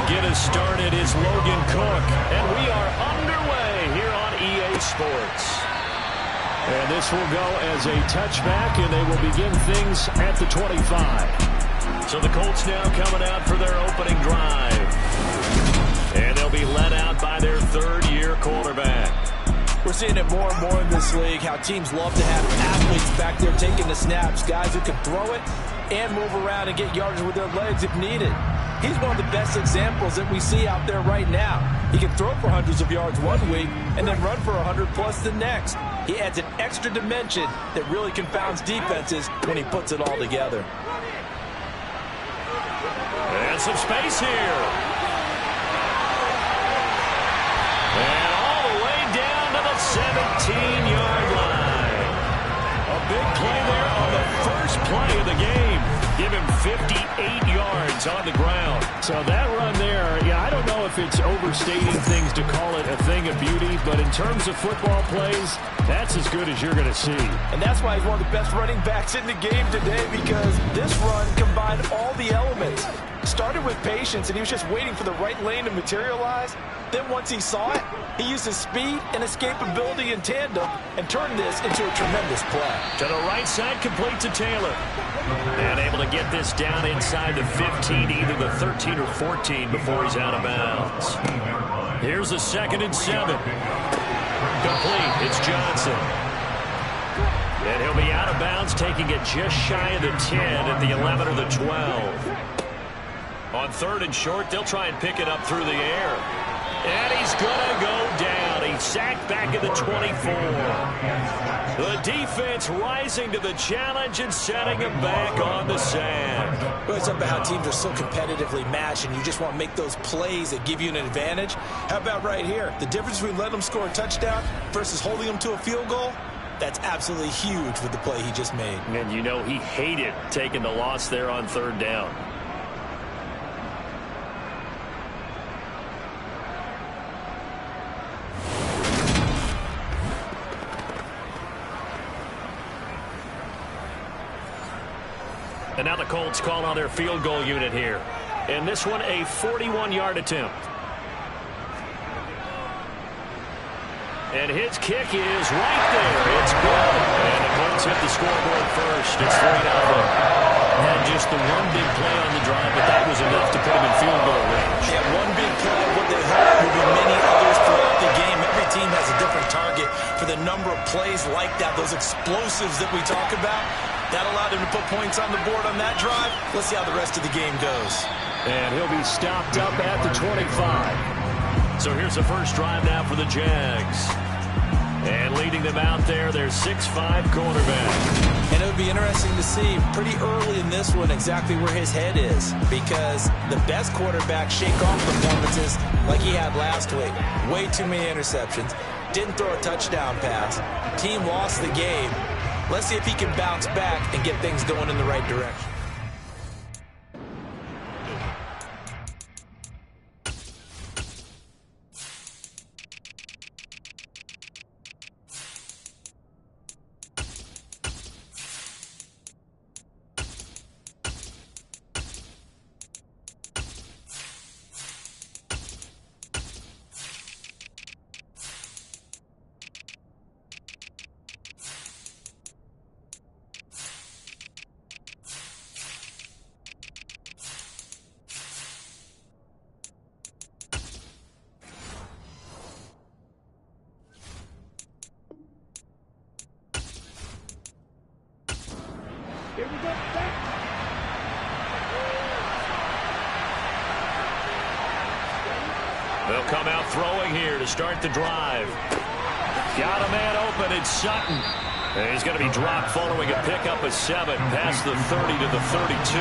get us started is Logan Cook. And we are underway here on EA Sports. And this will go as a touchback, and they will begin things at the 25. So the Colts now coming out for their opening drive. And they'll be led out by their third-year quarterback. We're seeing it more and more in this league, how teams love to have athletes back there taking the snaps, guys who can throw it and move around and get yardage with their legs if needed. He's one of the best examples that we see out there right now. He can throw for hundreds of yards one week and then run for 100+ the next. He adds an extra dimension that really confounds defenses when he puts it all together. And some space here. And all the way down to the 17-yard line. A big play there on the first play of the game. Give him 58 yards on the ground. So that run there, yeah, I don't know if it's overstating things to call it a thing of beauty, but in terms of football plays, that's as good as you're going to see. And that's why he's one of the best running backs in the game today, because this run combined all the elements. Started with patience, and he was just waiting for the right lane to materialize. Then once he saw it, he used his speed and escapability in tandem and turned this into a tremendous play. To the right side, complete to Taylor. And able to get this down inside the 15, either the 13 or 14 before he's out of bounds. Here's the 2nd and 7. Complete. It's Johnson. And he'll be out of bounds, taking it just shy of the 10 at the 11 or the 12. On 3rd and short, they'll try and pick it up through the air. And he's going to go down. He's sacked back at the 24. The defense rising to the challenge and setting him back on the sand. Well, it's about how teams are so competitively matched, and you just want to make those plays that give you an advantage. How about right here? The difference between letting them score a touchdown versus holding them to a field goal, that's absolutely huge with the play he just made. And you know he hated taking the loss there on 3rd down. And now the Colts call on their field goal unit here. And this one, a 41-yard attempt. And his kick is right there. It's good. And the Colts hit the scoreboard first. It's 3-0. And just the one big play on the drive, but that was enough to put him in field goal range. Yeah, one big play. What they hope will be many others throughout the game. Every team has a different target for the number of plays like that, those explosives that we talk about. That allowed him to put points on the board on that drive. Let's see how the rest of the game goes. And he'll be stopped up at the 25. So here's the first drive now for the Jags. And leading them out there, their 6'5" quarterback. And it would be interesting to see pretty early in this one exactly where his head is, because the best quarterbacks shake off performances like he had last week. Way too many interceptions. Didn't throw a touchdown pass. Team lost the game. Let's see if he can bounce back and get things going in the right direction. Here we go. They'll come out throwing here to start the drive. Got a man open. It's Sutton. And he's going to be dropped following a pickup of 7 past the 30 to the 32.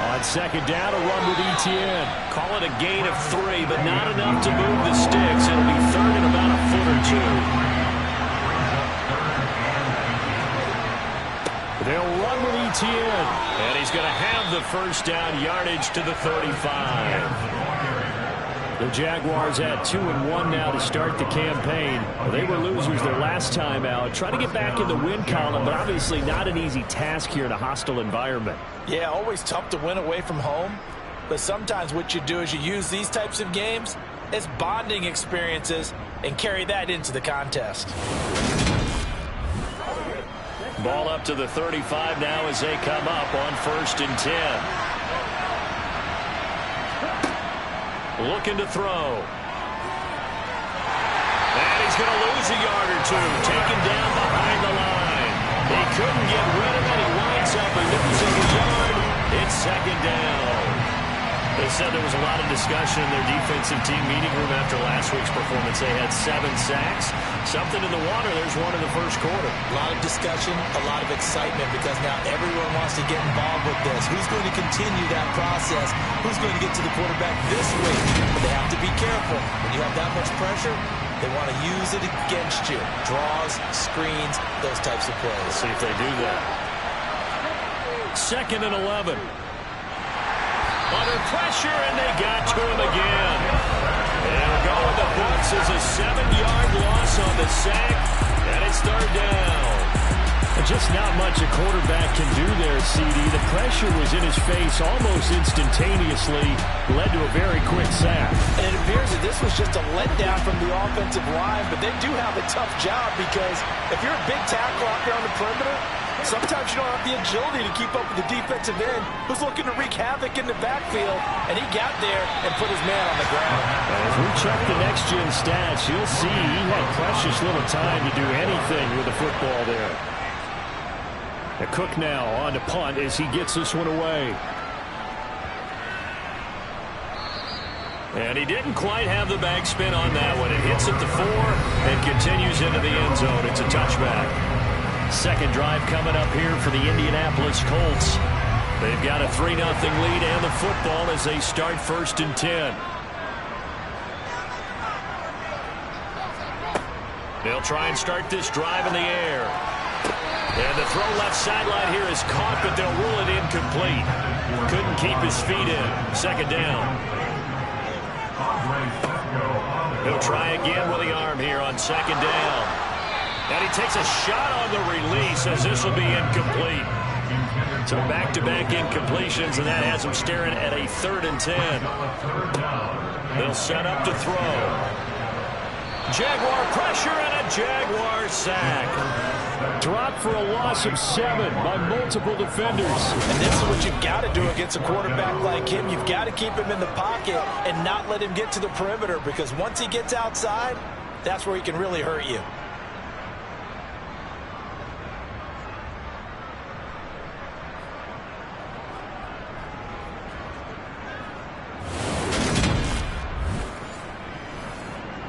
On 2nd down, a run with Etienne. Call it a gain of 3, but not enough to move the sticks. It'll be 3rd and about a foot or 2. They'll run with Etienne. And he's going to have the first down yardage to the 35. The Jaguars at 2-1 now to start the campaign. They were losers their last time out. Trying to get back in the win column, but obviously not an easy task here in a hostile environment. Yeah, always tough to win away from home. But sometimes what you do is you use these types of games as bonding experiences and carry that into the contest. Ball up to the 35 now as they come up on 1st and 10. Looking to throw. And he's going to lose a yard or two. Taken down behind the line. He couldn't get rid of it. He winds up losing a yard. It's 2nd down. They said there was a lot of discussion in their defensive team meeting room after last week's performance. They had 7 sacks. Something in the water. There's one in the first quarter. A lot of discussion, a lot of excitement because now everyone wants to get involved with this. Who's going to continue that process? Who's going to get to the quarterback this week? But they have to be careful. When you have that much pressure, they want to use it against you. Draws, screens, those types of plays. Let's see if they do that. 2nd and 11. Under pressure, and they got to him again. And we'll go with the books as a 7-yard loss on the sack, and it's 3rd down. Just not much a quarterback can do there, CD. The pressure was in his face almost instantaneously, led to a very quick sack. And it appears that this was just a letdown from the offensive line, but they do have a tough job because if you're a big tackle out there on the perimeter, sometimes you don't have the agility to keep up with the defensive end who's looking to wreak havoc in the backfield, and he got there and put his man on the ground. As we check the next-gen stats, you'll see he had precious little time to do anything with the football there. A Cook now on to punt as he gets this one away. And he didn't quite have the backspin on that one. It hits at the 4 and continues into the end zone. It's a touchback. Second drive coming up here for the Indianapolis Colts. They've got a 3-0 lead and the football as they start 1st and 10. They'll try and start this drive in the air. And the throw left sideline here is caught, but they'll rule it incomplete. Couldn't keep his feet in. 2nd down. He'll try again with the arm here on 2nd down. And he takes a shot on the release as this will be incomplete. So back-to-back incompletions, and that has him staring at a 3rd and 10. They'll set up to throw. Jaguar pressure and a Jaguar sack. Dropped for a loss of 7 by multiple defenders. And this is what you've got to do against a quarterback like him. You've got to keep him in the pocket and not let him get to the perimeter, because once he gets outside, that's where he can really hurt you.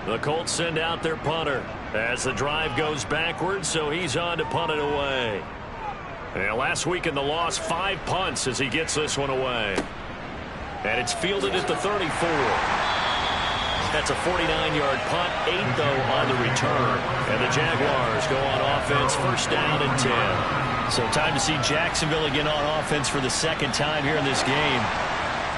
The Colts send out their punter as the drive goes backwards, so he's on to punt it away. And last week in the loss, 5 punts as he gets this one away. And it's fielded at the 34. That's a 49-yard punt, 8 though on the return. And the Jaguars go on offense, 1st down and 10. So time to see Jacksonville again on offense for the 2nd time here in this game.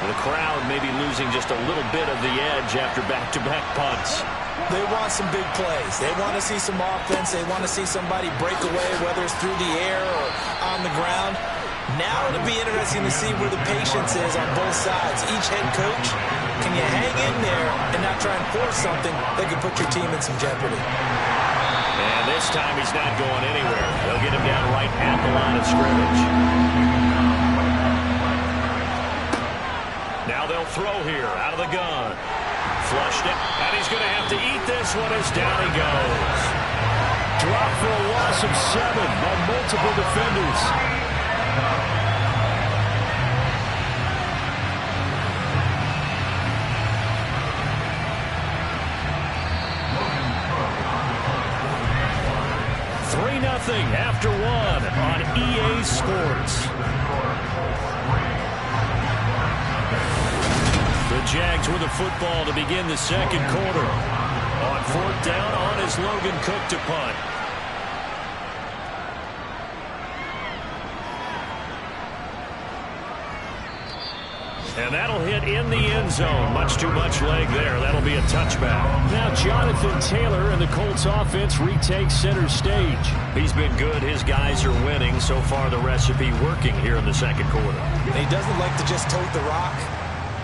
The crowd may be losing just a little bit of the edge after back-to-back punts. They want some big plays. They want to see some offense. They want to see somebody break away, whether it's through the air or on the ground. Now it'll be interesting to see where the patience is on both sides. Each head coach, can you hang in there and not try and force something that could put your team in some jeopardy? And this time he's not going anywhere. They'll get him down right at the line of scrimmage. Now they'll throw here out of the gun. Flushed it, and he's going to have to eat this one as down he goes. Dropped for a loss of 7 by multiple defenders. Nothing after 1 on EA Sports. The Jags with the football to begin the 2nd quarter. On 4th down, on is Logan Cook to punt. And that'll hit in the end zone. Much too much leg there. That'll be a touchback. Now Jonathan Taylor and the Colts offense retake center stage. He's been good. His guys are winning. So far, the recipe working here in the second quarter. And he doesn't like to just tote the rock.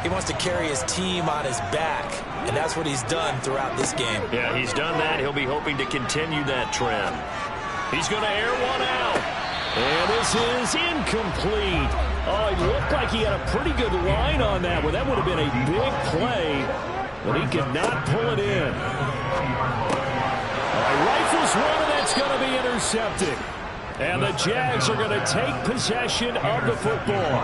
He wants to carry his team on his back. And that's what he's done throughout this game. Yeah, he's done that. He'll be hoping to continue that trend. He's going to air one out. And this is incomplete. Oh, it looked like he had a pretty good line on that one. That would have been a big play, but he could not pull it in. Rifles one, and that's going to be intercepted. And the Jags are going to take possession of the football.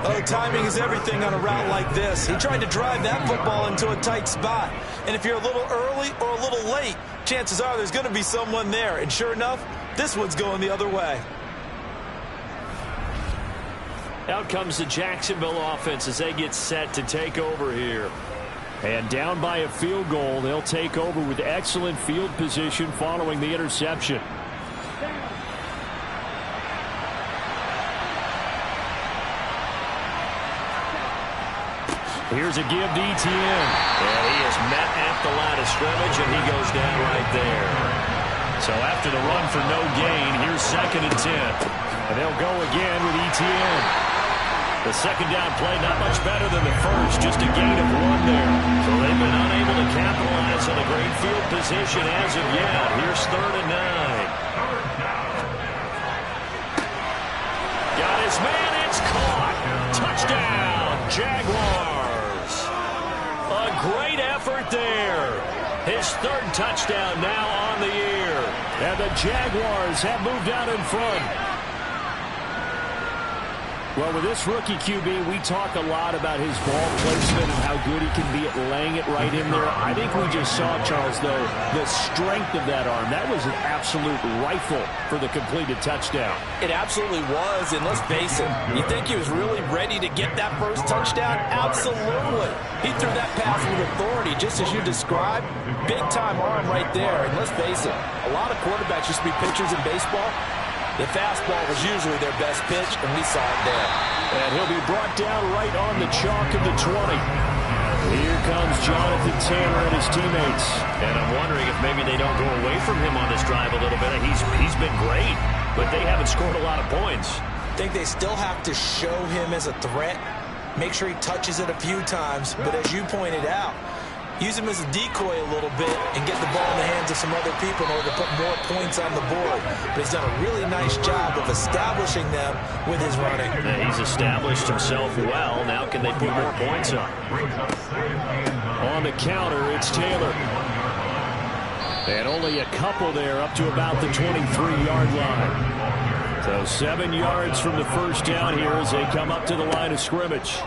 Oh, timing is everything on a route like this. He tried to drive that football into a tight spot. And if you're a little early or a little late, chances are there's going to be someone there. And sure enough, this one's going the other way. Out comes the Jacksonville offense as they get set to take over here. And down by a field goal, they'll take over with excellent field position following the interception. Here's a give to Etienne. And he is met at the line of scrimmage, and he goes down right there. So after the run for no gain, here's 2nd and 10. And they'll go again with Etienne. The second down play not much better than the first, just a gain of 1 there. So they've been unable to capitalize on a great field position as of yet. Here's 3rd and 9. Got his man, it's caught. Touchdown, Jaguars. A great effort there. His 3rd touchdown now on the year. And the Jaguars have moved out in front. Well, with this rookie QB, we talk a lot about his ball placement and how good he can be at laying it right in there. I think we just saw, Charles, though, the strength of that arm. That was an absolute rifle for the completed touchdown. It absolutely was, and let's face it, you think he was really ready to get that first touchdown? Absolutely. He threw that pass with authority, just as you described. Big-time arm right there, and let's face it, a lot of quarterbacks used to be pitchers in baseball. The fastball was usually their best pitch, and we saw it there. And he'll be brought down right on the chalk of the 20. Here comes Jonathan Taylor and his teammates. And I'm wondering if maybe they don't go away from him on this drive a little bit. He's been great, but they haven't scored a lot of points. I think they still have to show him as a threat. Make sure he touches it a few times, but as you pointed out, use him as a decoy a little bit and get the ball in the hands of some other people in order to put more points on the board. But he's done a really nice job of establishing them with his running. Yeah, he's established himself well. Now can they put more points up? On the counter, it's Taylor. And only a couple there up to about the 23-yard line. So 7 yards from the first down here as they come up to the line of scrimmage.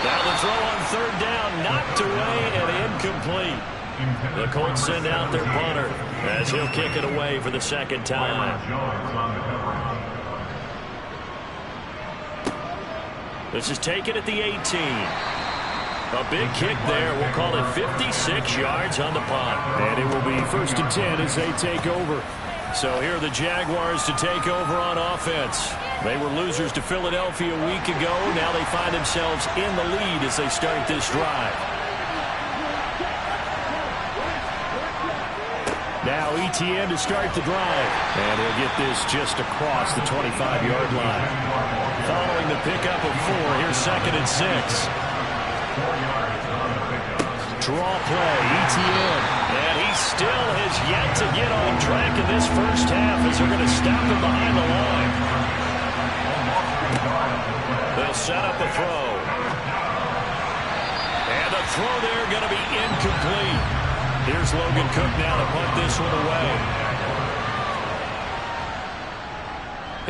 Now the throw on 3rd down, knocked away and incomplete. The Colts send out their punter as he'll kick it away for the 2nd time. This is taken at the 18. A big kick there. We'll call it 56 yards on the punt. And it will be 1st and 10 as they take over. So here are the Jaguars to take over on offense. They were losers to Philadelphia a week ago. Now they find themselves in the lead as they start this drive. Now Etienne to start the drive. And he'll get this just across the 25-yard line. Following the pickup of 4, here's 2nd and 6. Draw play, Etienne. And he still has yet to get on track in this first half as they're going to stop him behind the line. They'll set up a throw. And the throw there going to be incomplete. Here's Logan Cook now to punt this one away.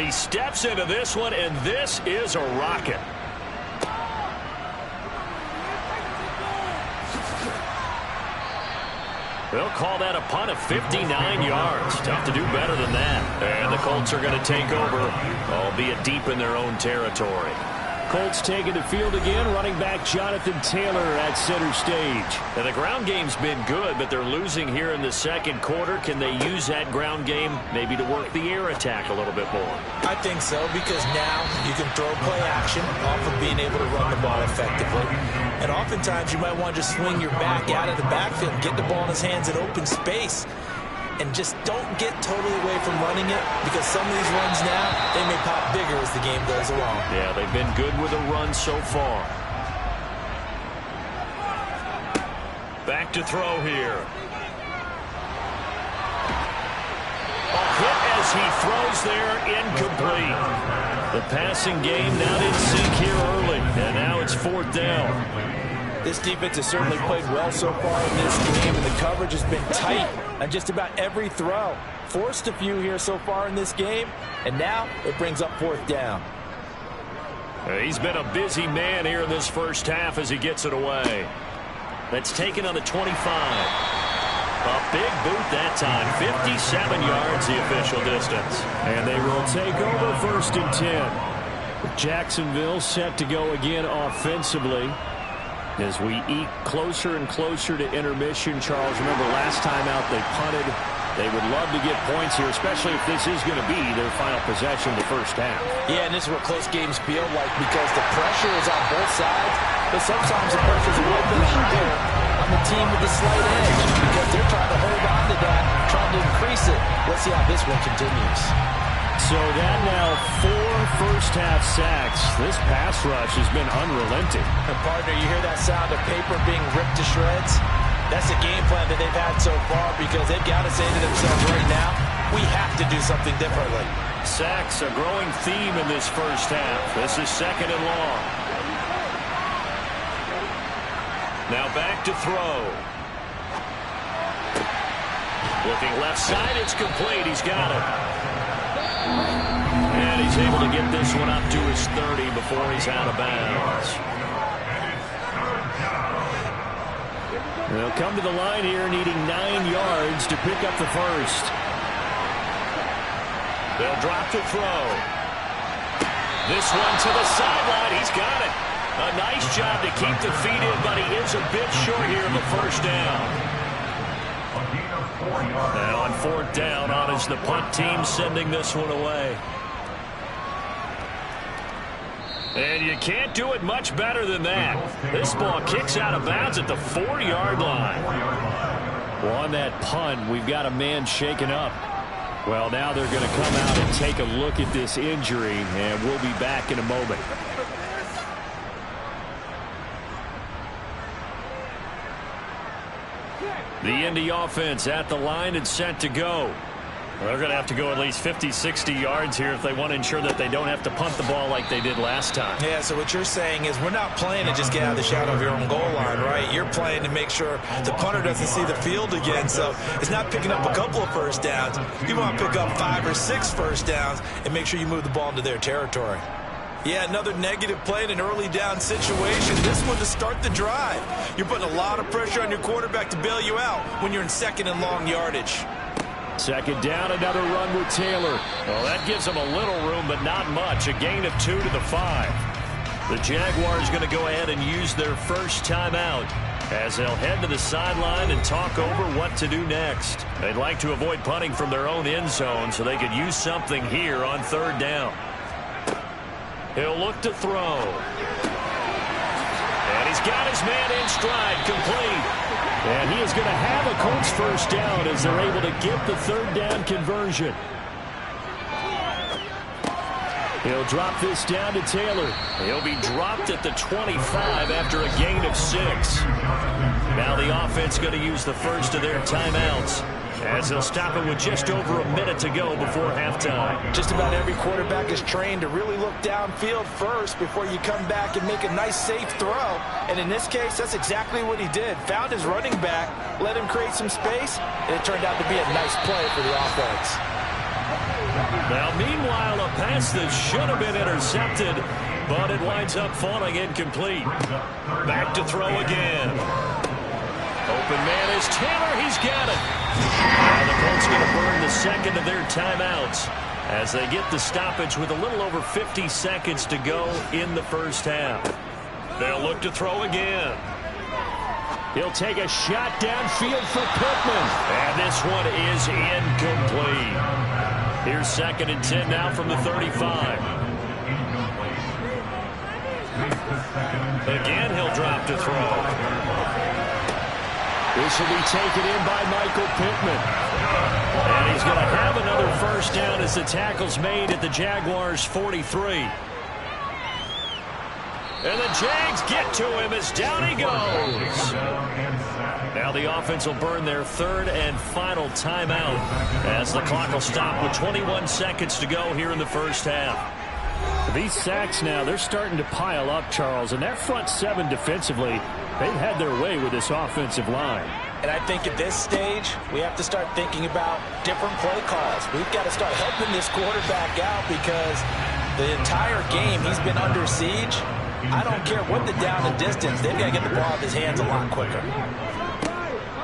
He steps into this one, and this is a rocket. They'll call that a punt of 59 yards. Tough to do better than that. And the Colts are going to take over, albeit deep in their own territory. Colts taking the field again. Running back Jonathan Taylor at center stage. And the ground game's been good, but they're losing here in the second quarter. Can they use that ground game maybe to work the air attack a little bit more? I think so, because now you can throw play action off of being able to run the ball effectively. And oftentimes you might want to just swing your back out of the backfield and get the ball in his hands in open space. And just don't get totally away from running it, because some of these runs now, they may pop bigger as the game goes along. Yeah, they've been good with a run so far. Back to throw here. A hit as he throws there, incomplete. The passing game now didn't sink here early, and now it's 4th down. This defense has certainly played well so far in this game, and the coverage has been tight on just about every throw. Forced a few here so far in this game, and now it brings up 4th down. He's been a busy man here in this first half as he gets it away. That's taken on the 25. A big boot that time. 57 yards the official distance. And they will take over 1st and 10. Jacksonville set to go again offensively. As we eat closer and closer to intermission, Charles, remember last time out they punted. They would love to get points here, especially if this is going to be their final possession of the first half. Yeah, and this is what close games feel like, because the pressure is on both sides, but sometimes the pressure is a little bit higher on the team with the slight edge, because they're trying to hold on to that, trying to increase it. Let's see how this one continues. So that now 4 first-half sacks. This pass rush has been unrelenting. And partner, you hear that sound of paper being ripped to shreds? That's the game plan that they've had so far, because they've got to say to themselves right now, we have to do something differently. Sacks, a growing theme in this first half. This is 2nd and long. Now back to throw. Looking left side, it's complete. He's got it. And he's able to get this one up to his 30 before he's out of bounds. They'll come to the line here needing 9 yards to pick up the first. They'll drop to throw. This one to the sideline. He's got it. A nice job to keep the feet in, but he is a bit short here in the first down. Now on 4th down, on is the punt team sending this one away. And you can't do it much better than that. This ball kicks out of bounds at the 4-yard line. Well, on that punt, we've got a man shaken up. Well, now they're going to come out and take a look at this injury, and we'll be back in a moment. The Indy offense at the line and set to go. They're going to have to go at least 50, 60 yards here if they want to ensure that they don't have to punt the ball like they did last time. Yeah, so what you're saying is we're not playing to just get out of the shadow of your own goal line, right? You're playing to make sure the punter doesn't see the field again. So it's not picking up a couple of first downs. You want to pick up 5 or 6 first downs and make sure you move the ball into their territory. Yeah, another negative play in an early down situation. This one to start the drive. You're putting a lot of pressure on your quarterback to bail you out when you're in 2nd and long yardage. 2nd down, another run with Taylor. Well, that gives them a little room, but not much. A gain of 2 to the 5. The Jaguars going to go ahead and use their first timeout as they'll head to the sideline and talk over what to do next. They'd like to avoid punting from their own end zone so they could use something here on 3rd down. He'll look to throw. And he's got his man in stride, complete. And he is going to have a Colts first down as they're able to get the 3rd down conversion. He'll drop this down to Taylor. He'll be dropped at the 25 after a gain of 6. Now the offense going to use the first of their timeouts as they'll stop it with just over a minute to go before halftime. Just about every quarterback is trained to really look downfield first before you come back and make a nice, safe throw. And in this case, that's exactly what he did. Found his running back, let him create some space, and it turned out to be a nice play for the offense. Now, meanwhile, a pass that should have been intercepted, but it winds up falling incomplete. Back to throw again. Open man is Taylor. He's got it. Now the Colts going to burn the second of their timeouts as they get the stoppage with a little over 50 seconds to go in the first half. They'll look to throw again. He'll take a shot downfield for Pittman. And this one is incomplete. Here's 2nd and 10 now from the 35. Again, he'll drop to throw. This will be taken in by Michael Pittman. And he's going to have another first down as the tackle's made at the Jaguars' 43. And the Jags get to him as down he goes. Now the offense will burn their 3rd and final timeout as the clock will stop with 21 seconds to go here in the first half. These sacks now, they're starting to pile up, Charles, and that front 7 defensively, they've had their way with this offensive line. And I think at this stage, we have to start thinking about different play calls. We've got to start helping this quarterback out because the entire game he's been under siege. I don't care what the down and distance, they've got to get the ball in his hands a lot quicker.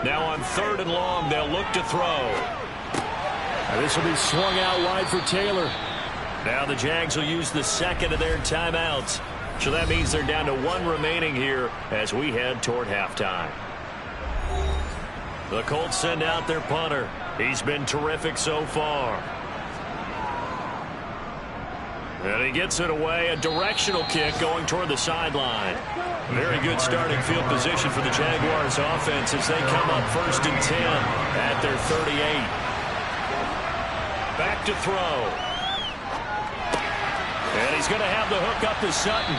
Now on 3rd and long, they'll look to throw. Now this will be swung out wide for Taylor. Now the Jags will use the 2nd of their timeouts. So that means they're down to 1 remaining here as we head toward halftime. The Colts send out their punter. He's been terrific so far. And he gets it away, a directional kick going toward the sideline. Very good starting field position for the Jaguars offense as they come up 1st and 10 at their 38. Back to throw. And he's going to have the hook up to Sutton.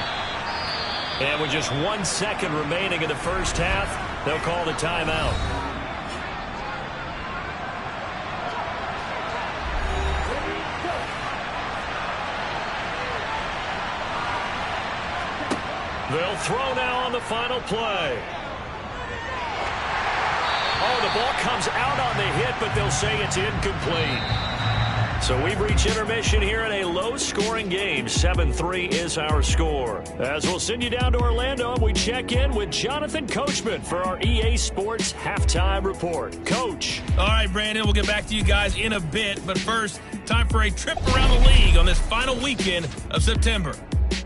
And with just 1 second remaining in the first half, they'll call the timeout. They'll throw now on the final play. Oh, the ball comes out on the hit, but they'll say it's incomplete. So we've reached intermission here in a low-scoring game. 7-3 is our score. As we'll send you down to Orlando, we check in with Jonathan Coachman for our EA Sports Halftime Report. Coach. All right, Brandon, we'll get back to you guys in a bit. But first, time for a trip around the league on this final weekend of September.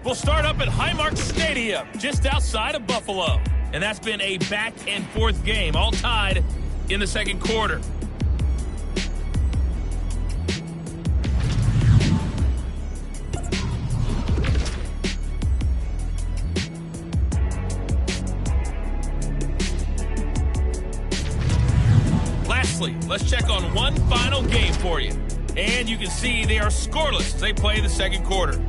We'll start up at Highmark Stadium, just outside of Buffalo. And that's been a back-and-forth game, all tied in the second quarter. Lastly, let's check on one final game for you. And you can see they are scoreless as they play the second quarter.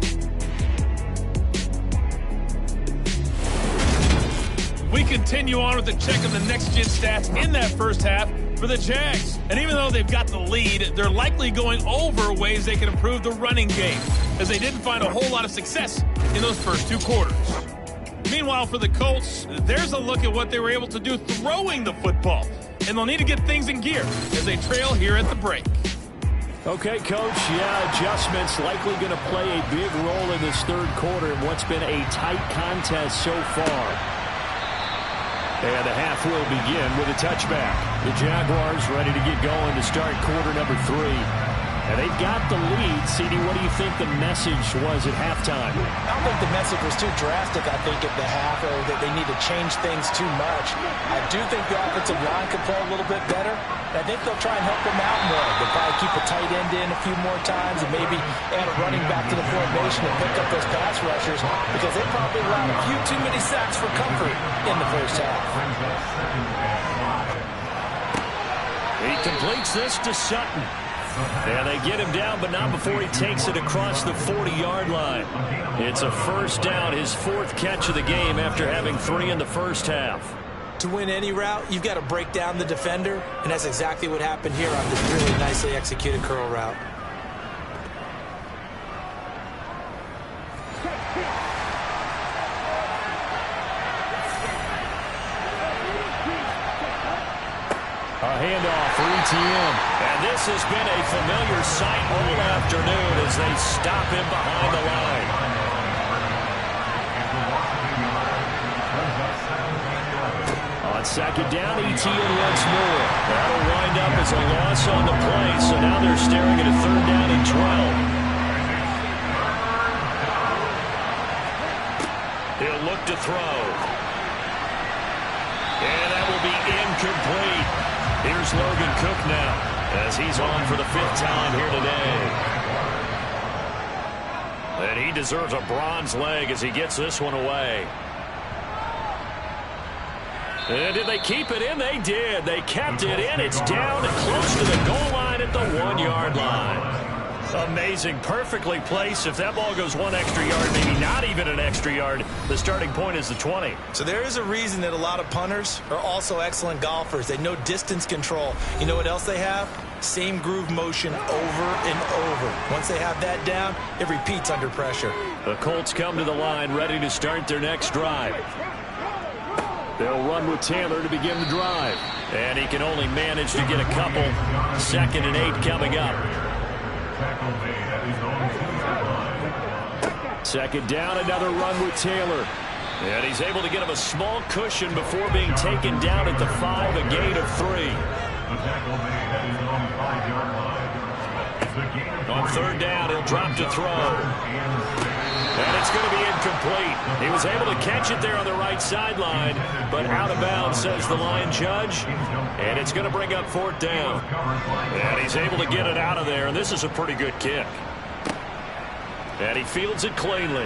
We continue on with a check of the next-gen stats in that first half for the Jags. And even though they've got the lead, they're likely going over ways they can improve the running game, as they didn't find a whole lot of success in those first 2 quarters. Meanwhile, for the Colts, there's a look at what they were able to do throwing the football. And they'll need to get things in gear as they trail here at the break. Okay, Coach, adjustments likely going to play a big role in this third quarter in what's been a tight contest so far. And the half will begin with a touchback. The Jaguars ready to get going to start quarter number 3. And they've got the lead. CD, what do you think the message was at halftime? I don't think the message was too drastic, I think, at the half, or that they need to change things too much. I do think the offensive line could play a little bit better. I think they'll try and help them out more. They'll probably keep a tight end in a few more times and maybe add a running back to the formation and pick up those pass rushers because they probably allowed a few too many sacks for comfort in the first half. He completes this to Sutton. And they get him down, but not before he takes it across the 40-yard line. It's a first down, his 4th catch of the game after having 3 in the first half. To win any route, you've got to break down the defender, and that's exactly what happened here on this really nicely executed curl route. A handoff for ETN. And this has been a familiar sight all afternoon as they stop him behind the line. On second down, ETN once more. That'll wind up as a loss on the play, so now they're staring at a 3rd down and 12. He'll look to throw. And that will be incomplete. Here's Logan Cook now, as he's on for the 5th time here today. And he deserves a bronze leg as he gets this one away. And did they keep it in? They did. They kept it in. It's down and close to the goal line at the 1-yard line. Amazing. Perfectly placed. If that ball goes 1 extra yard, maybe not even an extra yard, the starting point is the 20. So there is a reason that a lot of punters are also excellent golfers. They know distance control. You know what else they have? Same groove motion over and over. Once they have that down, it repeats under pressure. The Colts come to the line ready to start their next drive. They'll run with Taylor to begin the drive. And he can only manage to get a couple. 2nd and 8 coming up. 2nd down, another run with Taylor. And he's able to get him a small cushion before being taken down at the 5, a gain of 3. On 3rd down, he'll drop to throw. And it's going to be incomplete. He was able to catch it there on the right sideline, but out of bounds, says the line judge. And it's going to bring up 4th down. And he's able to get it out of there, and this is a pretty good kick. And he fields it cleanly.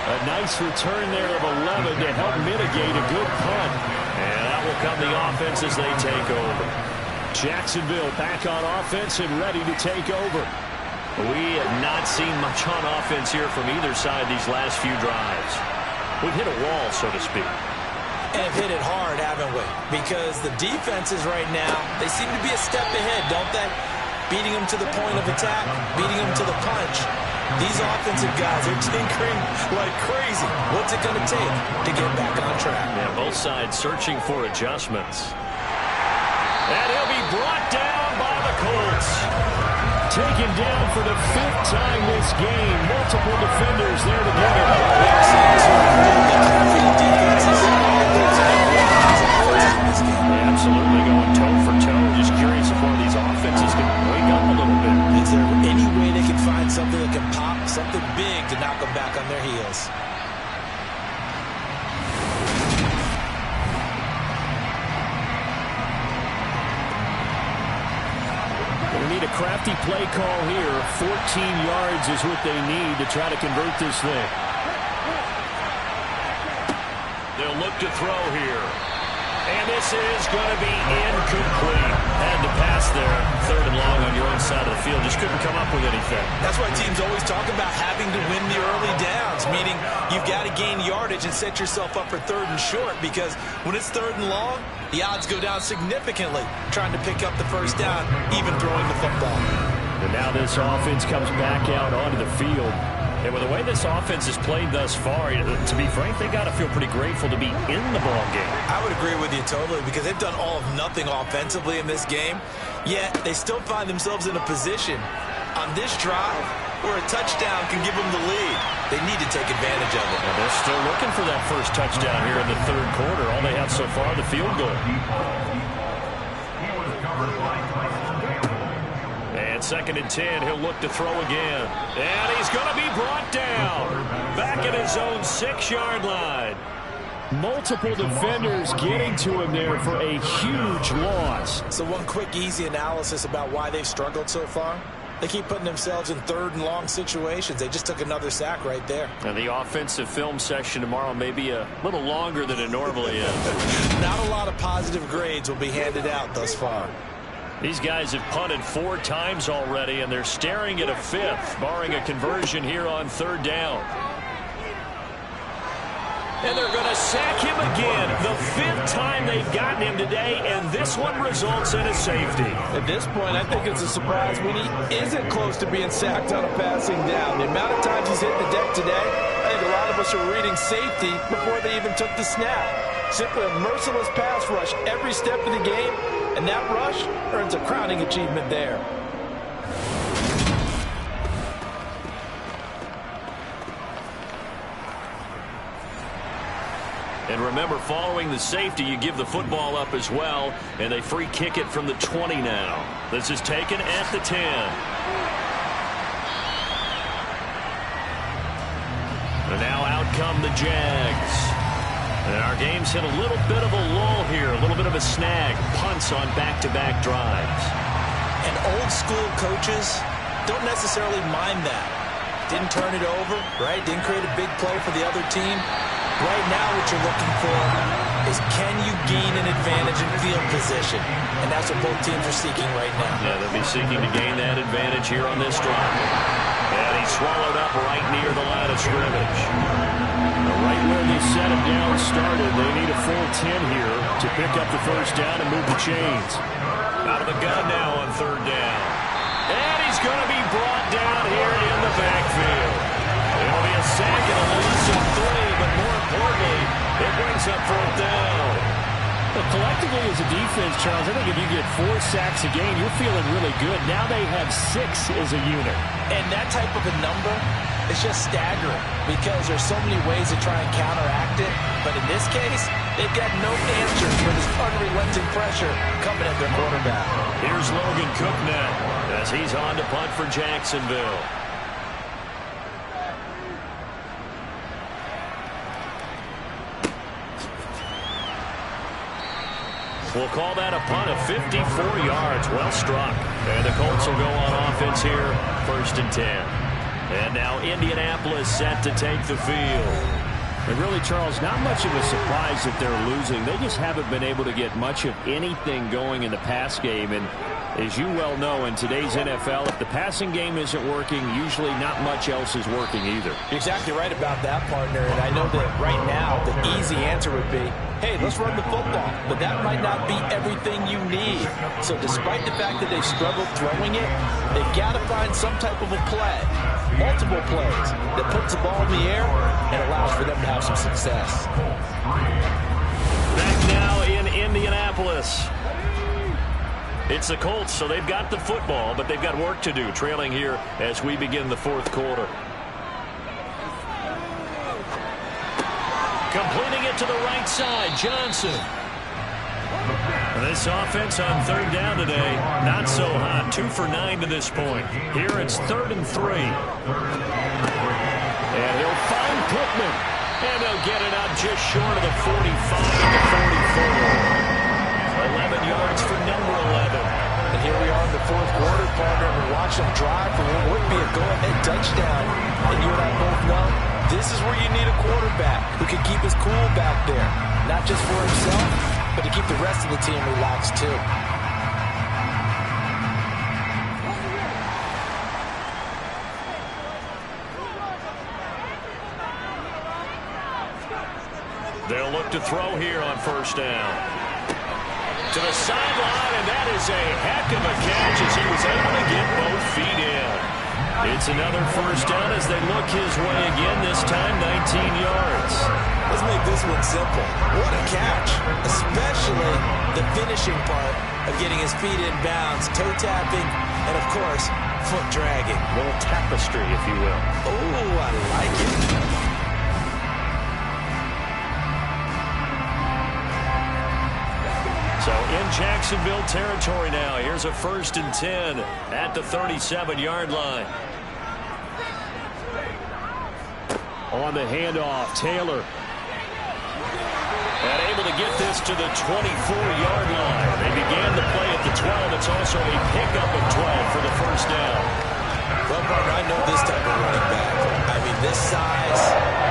A nice return there of 11 to help mitigate a good punt. And that will come the offense as they take over. Jacksonville back on offense and ready to take over. We have not seen much on offense here from either side these last few drives. We've hit a wall, so to speak. And have hit it hard, haven't we? Because the defenses right now, they seem to be a step ahead, don't they? Beating them to the point of attack, beating them to the punch. These offensive guys are tinkering like crazy. What's it going to take to get back on track? Yeah, both sides searching for adjustments. And he'll be brought down by the Colts. Taken down for the 5th time this game. Multiple defenders there to get it. Absolutely going toe for toe. Just curious if one of these offenses can wake up a little bit. Is there any way they can find something that can pop, something big to knock them back on their heels? They need a crafty play call here. 14 yards is what they need to try to convert this thing. They'll look to throw here. And this is going to be incomplete. Had to pass there. 3rd and long on your own side of the field. Just couldn't come up with anything. That's why teams always talk about having to win the early downs, meaning you've got to gain yardage and set yourself up for 3rd and short, because when it's 3rd and long, the odds go down significantly trying to pick up the 1st down, even throwing the football. And now this offense comes back out onto the field. And with the way this offense has played thus far, to be frank, they got to feel pretty grateful to be in the ball game. I would agree with you totally, because they've done all of nothing offensively in this game, yet they still find themselves in a position on this drive where a touchdown can give them the lead. They need to take advantage of it. And they're still looking for that first touchdown here in the 3rd quarter. All they have so far, the field goal. And 2nd and 10, he'll look to throw again. And he's going to be brought down. Back at his own 6-yard line. Multiple defenders getting to him there for a huge loss. So one quick, easy analysis about why they've struggled so far. They keep putting themselves in 3rd and long situations. They just took another sack right there. And the offensive film section tomorrow may be a little longer than it normally is. Not a lot of positive grades will be handed out thus far. These guys have punted 4 times already, and they're staring at a 5th, barring a conversion here on 3rd down. And they're going to sack him again. The 5th time they've gotten him today, and this one results in a safety. At this point, I think it's a surprise when he isn't close to being sacked on a passing down. The amount of times he's hit the deck today, I think a lot of us are reading safety before they even took the snap. Simply a merciless pass rush every step of the game, and that rush earns a crowning achievement there. And remember, following the safety, you give the football up as well, and they free kick it from the 20 now. This is taken at the 10. And now out come the Jags. And our game's hit a little bit of a lull here, a little bit of a snag. Punts on back-to-back drives. And old school coaches don't necessarily mind that. Didn't turn it over, right? Didn't create a big play for the other team. Right now what you're looking for is, can you gain an advantage in field position? And that's what both teams are seeking right now. Yeah, they'll be seeking to gain that advantage here on this drive. And he's swallowed up right near the line of scrimmage. Right where they set him down started, they need a full 10 here to pick up the first down and move the chains. Out of the gun now on third down. And he's going to be brought down here in the backfield. It'll be a sack and a loss of 3, but more importantly, it brings up fourth down. But collectively as a defense, Charles, I think if you get 4 sacks a game, you're feeling really good. Now they have 6 as a unit. And that type of a number is just staggering because there's so many ways to try and counteract it. But in this case, they've got no answer for this unrelenting pressure coming at their quarterback. Here's Logan Cook now as he's on to punt for Jacksonville. We'll call that a punt of 54 yards. Well struck. And the Colts will go on offense here, 1st and 10. And now Indianapolis set to take the field. And really, Charles, not much of a surprise that they're losing. They just haven't been able to get much of anything going in the pass game. And as you well know, in today's NFL, if the passing game isn't working, usually not much else is working either. You're exactly right about that, partner. And I know that right now the easy answer would be, hey, let's run the football. But that might not be everything you need. So despite the fact that they've struggled throwing it, they've got to find some type of a play, multiple plays, that puts the ball in the air and allows for them to have some success. Back now in Indianapolis. It's the Colts, so they've got the football, but they've got work to do, trailing here as we begin the 4th quarter. Completing it to the right side, Johnson. This offense on third down today, not so hot. 2 for 9 to this point. Here it's 3rd and 3. And he'll find Pittman. And they'll get it out just short of the 45 to 44. 11 yards for number 11. And here we are in the 4th quarter, partner, and we're watching them drive for what would be a go-ahead touchdown. And you and I both know this is where you need a quarterback who can keep his cool back there. Not just for himself, but to keep the rest of the team relaxed too. They'll look to throw here on 1st down. To the sideline, and that is a heck of a catch as he was able to get both feet in. It's another 1st down as they look his way again, this time 19 yards. Let's make this one simple. What a catch, especially the finishing part of getting his feet in bounds, toe tapping, and of course, foot dragging. A little tapestry, if you will. Oh, I like it. So in Jacksonville territory now. Here's a 1st and 10 at the 37-yard line. On the handoff, Taylor. And able to get this to the 24-yard line. They began the play at the 12. It's also a pickup of 12 for the 1st down. Well, partner, I know this type of running back. I mean, this size,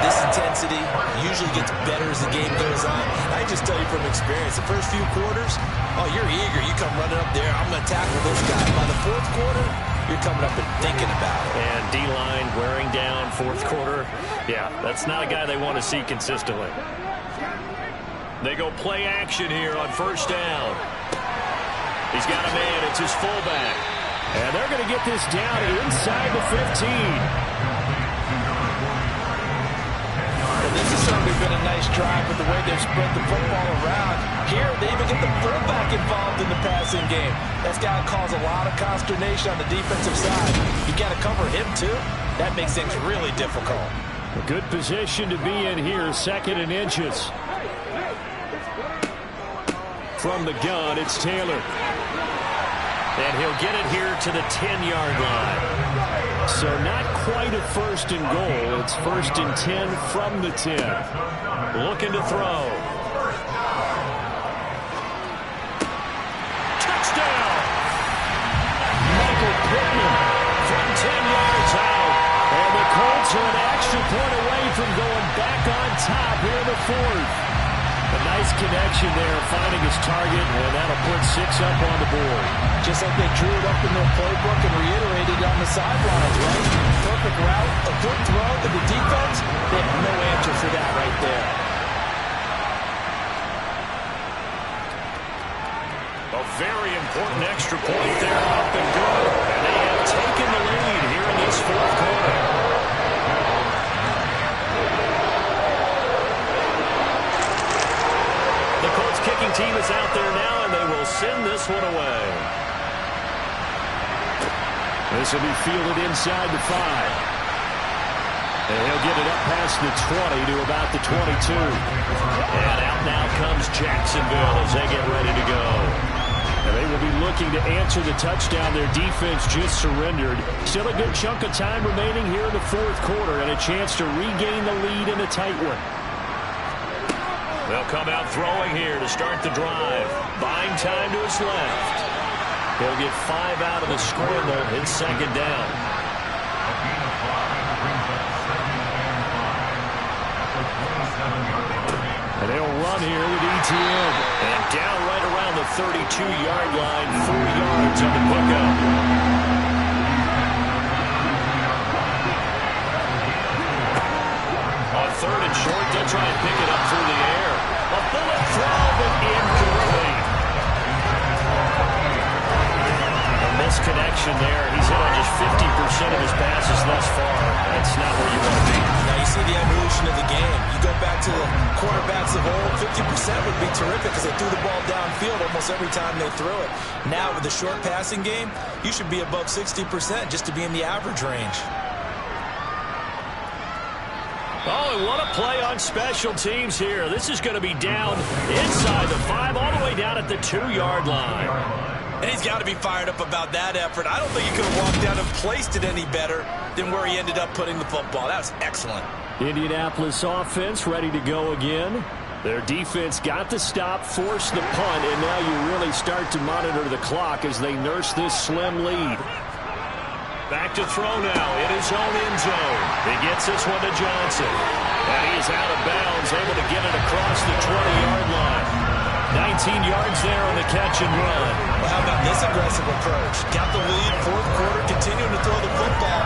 this intensity usually gets better as the game goes on. I just tell you from experience, the first few quarters, oh, you're eager. You come running up there, I'm going to tackle this guy. By the 4th quarter, you're coming up and thinking about it. And D-line wearing down 4th quarter. Yeah, that's not a guy they want to see consistently. They go play action here on 1st down. He's got a man. It's his fullback. And they're going to get this down inside the 15. And this has certainly been a nice drive with the way they've spread the football around. Here, they even get the fullback involved in the passing game. That's got to cause a lot of consternation on the defensive side. You got to cover him, too. That makes things really difficult. A good position to be in here, 2nd and inches. from the gun, it's Taylor. And he'll get it here to the 10-yard line. So not quite a first and goal. It's first and 10 from the 10. Looking to throw. Touchdown! Michael Pittman from 10 yards out. And the Colts are an extra point away from going back on top here in the fourth. A nice connection there, finding his target, and that'll put 6 up on the board. Just like they drew it up in their playbook and reiterated on the sidelines, right? Perfect route, a good throw to the defense. They have no answer for that right there. A very important extra point there, up and good. And they have taken the lead here in this fourth quarter. The Colts kicking team is out there now, and they will send this one away. This will be fielded inside the 5. And he'll get it up past the 20 to about the 22. And out now comes Jacksonville as they get ready to go. And they will be looking to answer the touchdown their defense just surrendered. Still a good chunk of time remaining here in the fourth quarter and a chance to regain the lead in a tight one. They'll come out throwing here to start the drive. Buying time to his left. He'll get 5 out of the scramble in second down. And they'll run here with ETN. And down right around the 32-yard line, 4 yards on the pickup. On third and short, they'll try and pick it up through the air. A bullet throw, but incomplete. A misconnection there. He's hit on just 50% of his passes thus far. That's not where you want to be. Now you see the evolution of the game. You go back to the quarterbacks of old, 50% would be terrific because they threw the ball downfield almost every time they threw it. Now with the short passing game, you should be above 60% just to be in the average range. Oh, and what a play on special teams here. This is going to be down inside the 5, all the way down at the 2-yard line. And he's got to be fired up about that effort. I don't think he could have walked down and placed it any better than where he ended up putting the football. That was excellent. Indianapolis offense ready to go again. Their defense got the stop, forced the punt, and now you really start to monitor the clock as they nurse this slim lead. Back to throw now in his own end zone. He gets this one to Johnson. And he is out of bounds, able to get it across the 20-yard line. 19 yards there on the catch and run. Well, how about this aggressive approach? Got the lead, fourth quarter, continuing to throw the football.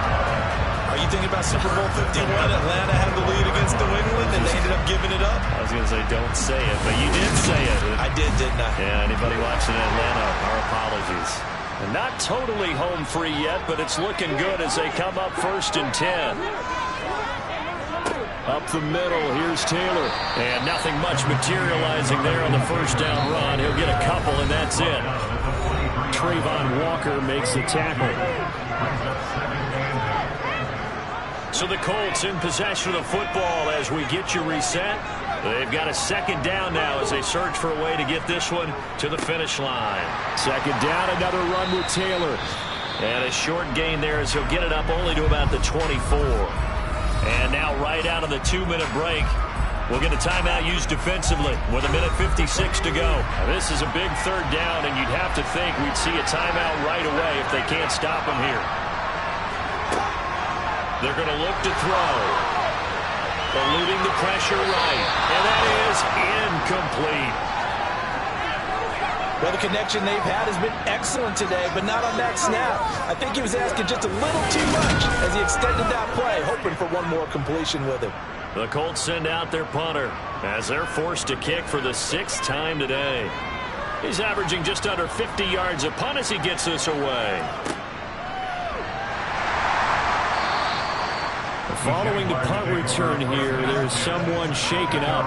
Are you thinking about Super Bowl 51? Atlanta had the lead against New England, and they ended up giving it up? I was going to say, don't say it, but you did say it. I did, didn't I? Yeah, anybody watching Atlanta, our apologies. And not totally home free yet, but it's looking good as they come up first and 10. Up the middle, here's Taylor. And nothing much materializing there on the first down run. He'll get a couple, and that's it. Trayvon Walker makes the tackle. So the Colts in possession of the football as we get you reset. They've got a second down now as they search for a way to get this one to the finish line. Second down, another run with Taylor. And a short gain there as he'll get it up only to about the 24. And now right out of the 2-minute break, we'll get a timeout used defensively with 1:56 to go. Now, this is a big third down, and you'd have to think we'd see a timeout right away if they can't stop him here. They're going to look to throw. Eluding the pressure right. And that is incomplete. Well, the connection they've had has been excellent today, but not on that snap. I think he was asking just a little too much as he extended that play, hoping for one more completion with it. The Colts send out their punter as they're forced to kick for the 6th time today. He's averaging just under 50 yards a punt as he gets this away. Following the punt return here, there's someone shaken up.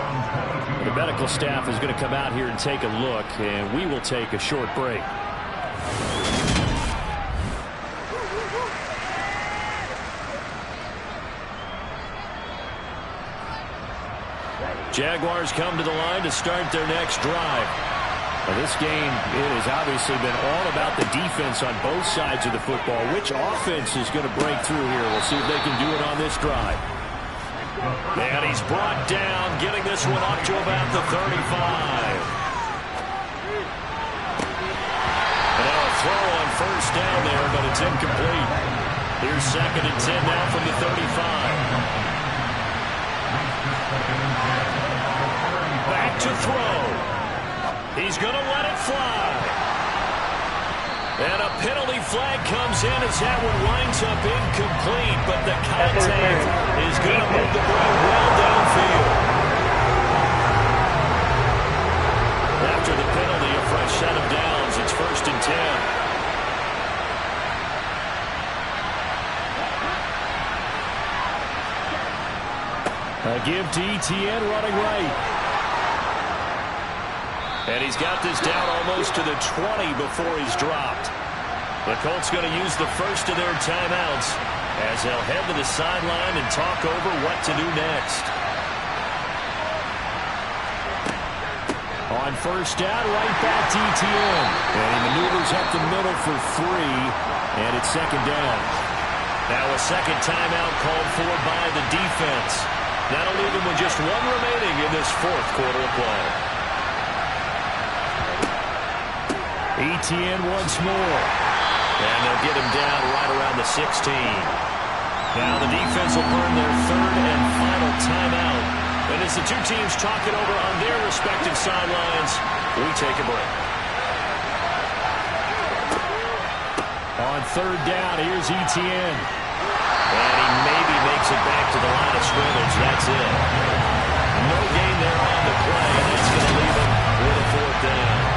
The medical staff is going to come out here and take a look, and we will take a short break. Jaguars come to the line to start their next drive. Well, this game, it has obviously been all about the defense on both sides of the football. Which offense is going to break through here? We'll see if they can do it on this drive. And he's brought down, getting this one up to about the 35. And now a throw on first down there, but it's incomplete. Here's 2nd and 10 now from the 35. Back to throw. He's going to let it fly. And a penalty flag comes in as that one winds up incomplete, but the contact is going to move the ball well downfield. After the penalty, a fresh set of downs. It's 1st and 10. A give to Etienne running right. And he's got this down almost to the 20 before he's dropped. The Colts going to use the first of their timeouts as they'll head to the sideline and talk over what to do next. On first down, right back to Etienne. And he maneuvers up the middle for 3, and it's 2nd down. Now a second timeout called for by the defense. That'll leave him with just one remaining in this 4th quarter of play. Etienne once more. And they'll get him down right around the 16. Now the defense will burn their 3rd and final timeout. And as the two teams talk it over on their respective sidelines, we take a break. On 3rd down, here's Etienne. And he maybe makes it back to the line of scrimmage. That's it. No gain there on the play, and that's going to leave him with a 4th down.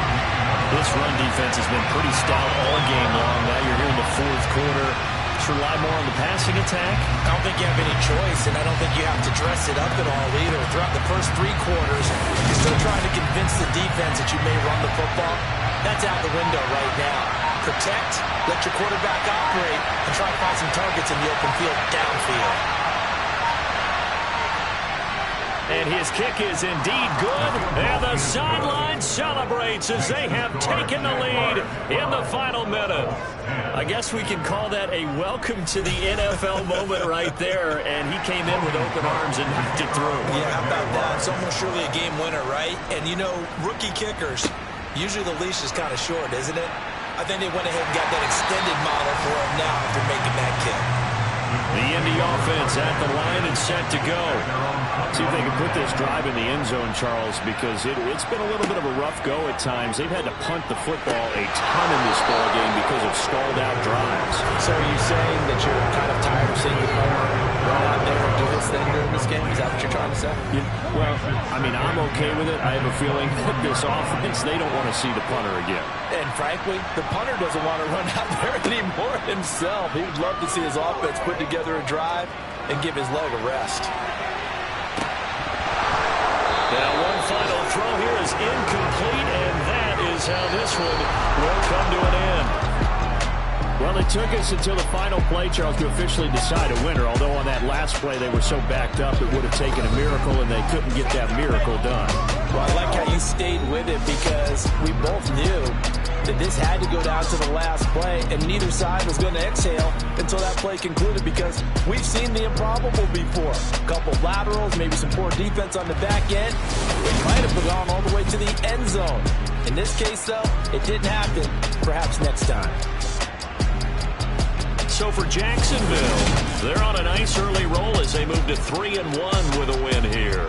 This run defense has been pretty stout all game long. Now you're here in the 4th quarter. Just rely more on the passing attack. I don't think you have any choice, and I don't think you have to dress it up at all either. Throughout the first 3 quarters, you're still trying to convince the defense that you may run the football. That's out the window right now. Protect, let your quarterback operate, and try to find some targets in the open field downfield. And his kick is indeed good. And the sideline celebrates as they have taken the lead in the final minute. I guess we can call that a welcome to the NFL moment right there. And he came in with open arms and knocked it through. Yeah, how about that? It's almost surely a game winner, right? And, you know, rookie kickers, usually the leash is kind of short, isn't it? I think they went ahead and got that extended model for him now after making that kick. The Indy offense at the line and set to go. See if they can put this drive in the end zone, Charles, because it's been a little bit of a rough go at times. They've had to punt the football a ton in this ball game because of stalled-out drives. So are you saying that you're kind of tired of seeing the punter run out there and do his thing during this game? Is that what you're trying to say? Yeah, well, I mean, I'm okay with it. I have a feeling that this offense, they don't want to see the punter again. And frankly, the punter doesn't want to run out there anymore himself. He would love to see his offense put together a drive and give his leg a rest. Now one final throw here is incomplete, and that is how this one will come to an end. Well, it took us until the final play, Charles, to officially decide a winner, although on that last play they were so backed up it would have taken a miracle, and they couldn't get that miracle done. Well, I like how you stayed with it because we both knew that this had to go down to the last play, and neither side was going to exhale until that play concluded because we've seen the improbable before. A couple laterals, maybe some poor defense on the back end. It might have gone all the way to the end zone. In this case, though, it didn't happen. Perhaps next time. So for Jacksonville, they're on a nice early roll as they move to 3-1 with a win here.